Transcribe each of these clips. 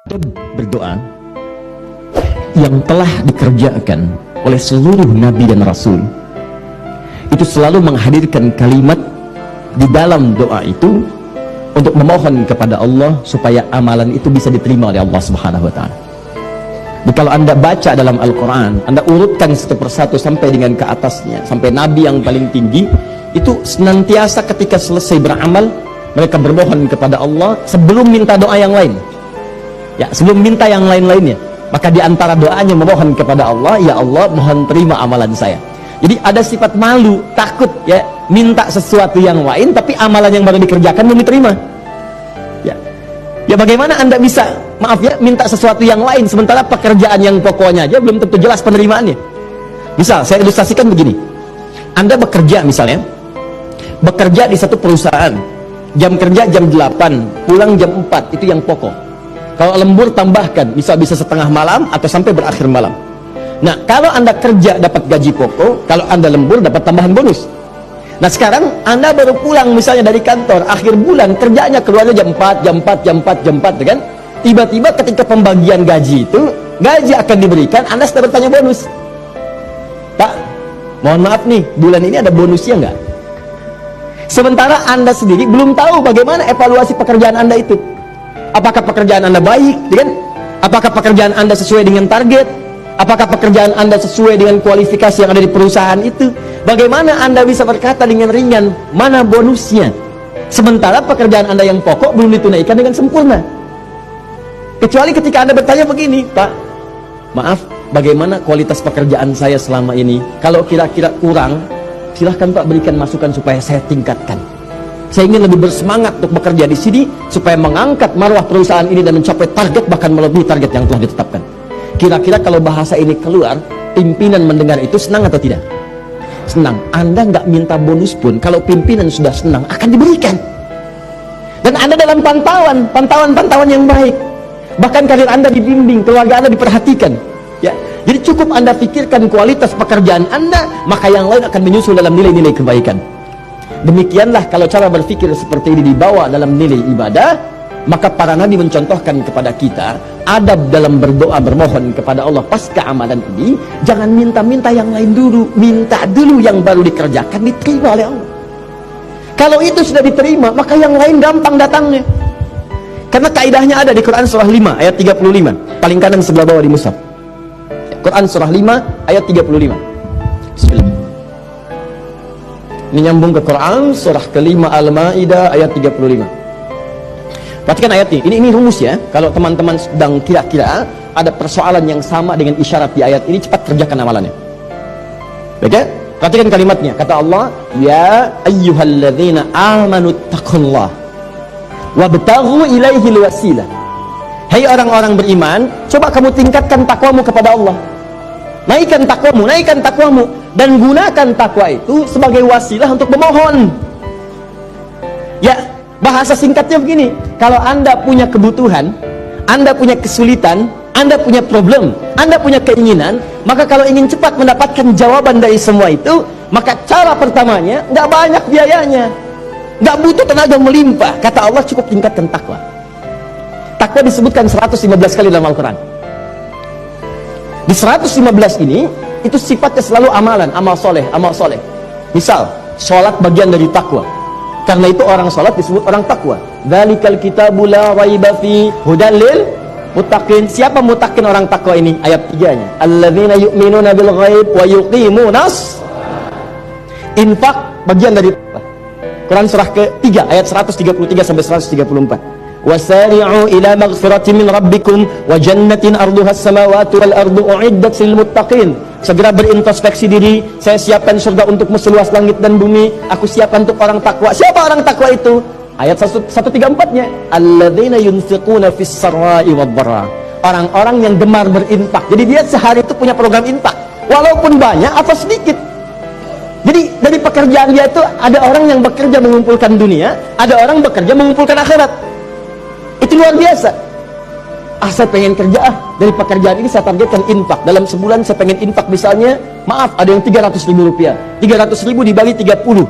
Berdoa yang telah dikerjakan oleh seluruh nabi dan rasul itu selalu menghadirkan kalimat di dalam doa itu untuk memohon kepada Allah supaya amalan itu bisa diterima oleh Allah Subhanahu wa Ta'ala. Jadi kalau Anda baca dalam Al-Quran, Anda urutkan satu persatu sampai dengan ke atasnya, sampai nabi yang paling tinggi itu senantiasa ketika selesai beramal mereka bermohon kepada Allah sebelum minta doa yang lain. Ya, sebelum minta yang lain-lainnya, maka di antara doanya memohon kepada Allah, ya Allah, mohon terima amalan saya. Jadi ada sifat malu, takut ya, minta sesuatu yang lain tapi amalan yang baru dikerjakan belum diterima. Ya. Ya bagaimana Anda bisa, maaf ya, minta sesuatu yang lain sementara pekerjaan yang pokoknya aja belum tentu jelas penerimaannya. Misal saya ilustrasikan begini. Anda bekerja misalnya, bekerja di satu perusahaan, jam kerja jam 8, pulang jam 4, itu yang pokok. Kalau lembur tambahkan, bisa setengah malam atau sampai berakhir malam. Nah, kalau Anda kerja dapat gaji pokok, kalau Anda lembur dapat tambahan bonus. Nah, sekarang Anda baru pulang misalnya dari kantor, akhir bulan kerjanya keluarnya jam 4, kan? Tiba-tiba ketika pembagian gaji itu, gaji akan diberikan, Anda sudah bertanya bonus. Pak, mohon maaf nih, bulan ini ada bonusnya nggak? Sementara Anda sendiri belum tahu bagaimana evaluasi pekerjaan Anda itu. Apakah pekerjaan Anda baik, kan? Apakah pekerjaan Anda sesuai dengan target? Apakah pekerjaan Anda sesuai dengan kualifikasi yang ada di perusahaan itu? Bagaimana Anda bisa berkata dengan ringan, mana bonusnya? Sementara pekerjaan Anda yang pokok belum ditunaikan dengan sempurna. Kecuali ketika Anda bertanya begini, Pak, maaf, bagaimana kualitas pekerjaan saya selama ini? Kalau kira-kira kurang, silahkan Pak berikan masukan supaya saya tingkatkan. Saya ingin lebih bersemangat untuk bekerja di sini supaya mengangkat marwah perusahaan ini dan mencapai target bahkan melebihi target yang telah ditetapkan. Kira-kira kalau bahasa ini keluar, pimpinan mendengar itu senang atau tidak? Senang. Anda nggak minta bonus pun, kalau pimpinan sudah senang akan diberikan. Dan Anda dalam pantauan yang baik. Bahkan karir Anda dibimbing, keluarga Anda diperhatikan. Ya, jadi cukup Anda pikirkan kualitas pekerjaan Anda, maka yang lain akan menyusul dalam nilai-nilai kebaikan. Demikianlah kalau cara berpikir seperti ini dibawa dalam nilai ibadah, maka para nabi mencontohkan kepada kita adab dalam berdoa bermohon kepada Allah pasca amalan ini. Jangan minta-minta yang lain dulu, minta dulu yang baru dikerjakan diterima oleh Allah. Kalau itu sudah diterima, maka yang lain gampang datangnya. Karena kaidahnya ada di Quran surah 5 ayat 35, paling kanan sebelah bawah di mushaf. Quran surah 5 ayat 35. Bismillah. Ini nyambung ke Quran surah kelima Al-Ma'idah ayat 35. Perhatikan ayat ini. Ini rumus ya. Kalau teman-teman sedang kira-kira ada persoalan yang sama dengan isyarat di ayat ini, cepat kerjakan amalannya. Oke? Perhatikan kalimatnya. Kata Allah, ya ayyuhalladzina amanu taqullah wabtaghu ilaihil wasilah. Hai orang-orang beriman, coba kamu tingkatkan takwamu kepada Allah. Naikkan takwamu dan gunakan takwa itu sebagai wasilah untuk memohon. Ya, bahasa singkatnya begini, kalau Anda punya kebutuhan, Anda punya kesulitan, Anda punya problem, Anda punya keinginan, maka kalau ingin cepat mendapatkan jawaban dari semua itu, maka cara pertamanya nggak banyak biayanya, nggak butuh tenaga melimpah. Kata Allah, cukup tingkatkan takwa. Takwa disebutkan 115 kali dalam Al-Quran. Di 115 ini, itu sifatnya selalu amalan, amal soleh. Misal, sholat bagian dari takwa. Karena itu orang sholat disebut orang takwa. Dzalikal kitabu la raiba fi hudal lil muttaqin. Siapa muttaqin orang takwa ini? Ayat 3-nya. Alladzina yu'minuna bil ghaib wa yuqimunas infak, bagian dari takwa. Quran surah ke-3 ayat 133 sampai 134. Wasari'u ila maghfiratin min rabbikum wa jannatin arduha as-samawati wal ardu u'iddat lil muttaqin. Segera berintrospeksi diri, saya siapkan surga untukmu seluas langit dan bumi, aku siapkan untuk orang takwa. Siapa orang takwa itu? Ayat 134-nya, alladzina yunfiquna fis sarra'i wad dharra. Orang-orang yang gemar berinfak. Jadi dia sehari itu punya program infak, walaupun banyak atau sedikit. Jadi dari pekerjaan dia itu ada orang yang bekerja mengumpulkan dunia, ada orang bekerja mengumpulkan akhirat. Itu luar biasa. Saya pengen kerja dari pekerjaan ini saya targetkan infak. Dalam sebulan saya pengen infak misalnya, maaf, ada yang 300.000 rupiah. 300.000 dibagi 30.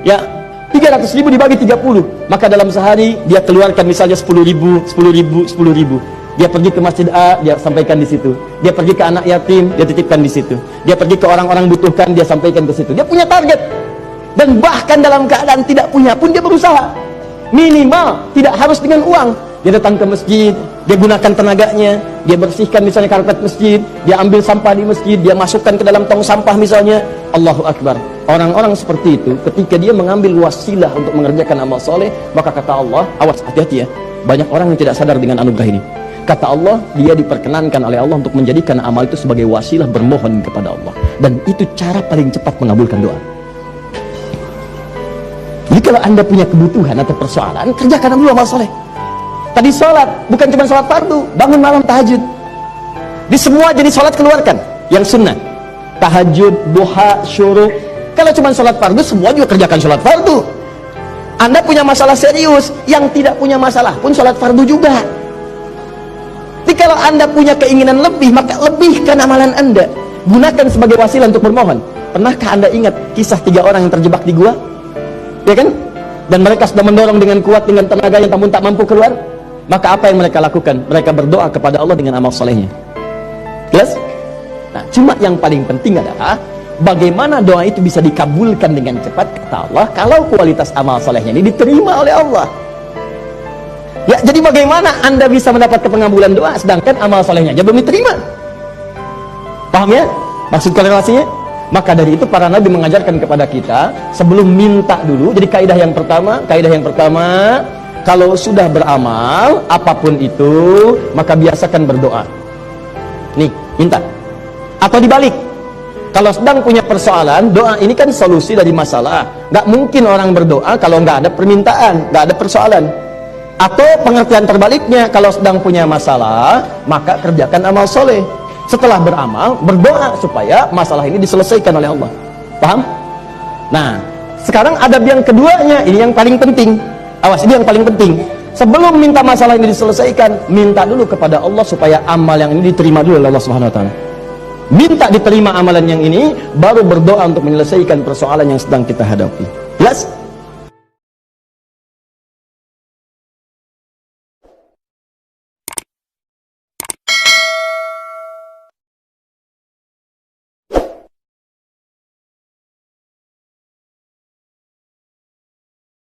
Ya, 300.000 dibagi 30. Maka dalam sehari dia keluarkan misalnya 10.000. Dia pergi ke masjid A, dia sampaikan di situ. Dia pergi ke anak yatim, dia titipkan di situ. Dia pergi ke orang-orang butuhkan, dia sampaikan ke situ. Dia punya target. Dan bahkan dalam keadaan tidak punya pun dia berusaha. Minimal tidak harus dengan uang. Dia datang ke masjid, dia gunakan tenaganya, dia bersihkan misalnya karpet masjid, dia ambil sampah di masjid, dia masukkan ke dalam tong sampah misalnya. Allahu Akbar. Orang-orang seperti itu ketika dia mengambil wasilah untuk mengerjakan amal soleh, maka kata Allah, awas, hati-hati ya, banyak orang yang tidak sadar dengan anugerah ini. Kata Allah, dia diperkenankan oleh Allah untuk menjadikan amal itu sebagai wasilah bermohon kepada Allah, dan itu cara paling cepat mengabulkan doa. Jadi kalau anda punya kebutuhan atau persoalan, kerjakan dulu amal soleh. Tadi sholat, bukan cuma sholat fardu, bangun malam tahajud. Di semua jenis sholat keluarkan yang sunnah, tahajud, duha, syuruk. Kalau cuma sholat fardu, semua juga kerjakan sholat fardu. Anda punya masalah serius, yang tidak punya masalah pun sholat fardu juga. Jadi kalau anda punya keinginan lebih, maka lebihkan amalan anda, gunakan sebagai wasilah untuk bermohon. Pernahkah anda ingat kisah 3 orang yang terjebak di gua? Ya kan? Dan mereka sudah mendorong dengan kuat, dengan tenaga yang tak mampu keluar. Maka apa yang mereka lakukan? Mereka berdoa kepada Allah dengan amal solehnya. Jelas? Nah, cuma yang paling penting adalah bagaimana doa itu bisa dikabulkan dengan cepat, kata Allah, kalau kualitas amal solehnya ini diterima oleh Allah. Ya, jadi bagaimana anda bisa mendapatkan pengabulan doa sedangkan amal solehnya aja belum diterima? Paham ya maksud korelasinya? Maka dari itu para nabi mengajarkan kepada kita sebelum minta dulu. Jadi kaidah yang pertama, kalau sudah beramal apapun itu, maka biasakan berdoa. Nih, minta. Atau dibalik, kalau sedang punya persoalan, doa ini kan solusi dari masalah. Nggak mungkin orang berdoa kalau nggak ada permintaan, nggak ada persoalan. Atau pengertian terbaliknya, kalau sedang punya masalah, maka kerjakan amal soleh. Setelah beramal, berdoa supaya masalah ini diselesaikan oleh Allah. Paham? Nah, sekarang adab yang keduanya, ini yang paling penting. Awas, ini yang paling penting. Sebelum minta masalah ini diselesaikan, minta dulu kepada Allah supaya amal yang ini diterima dulu oleh Allah Subhanahu wa taala. Minta diterima amalan yang ini, baru berdoa untuk menyelesaikan persoalan yang sedang kita hadapi. Jelas?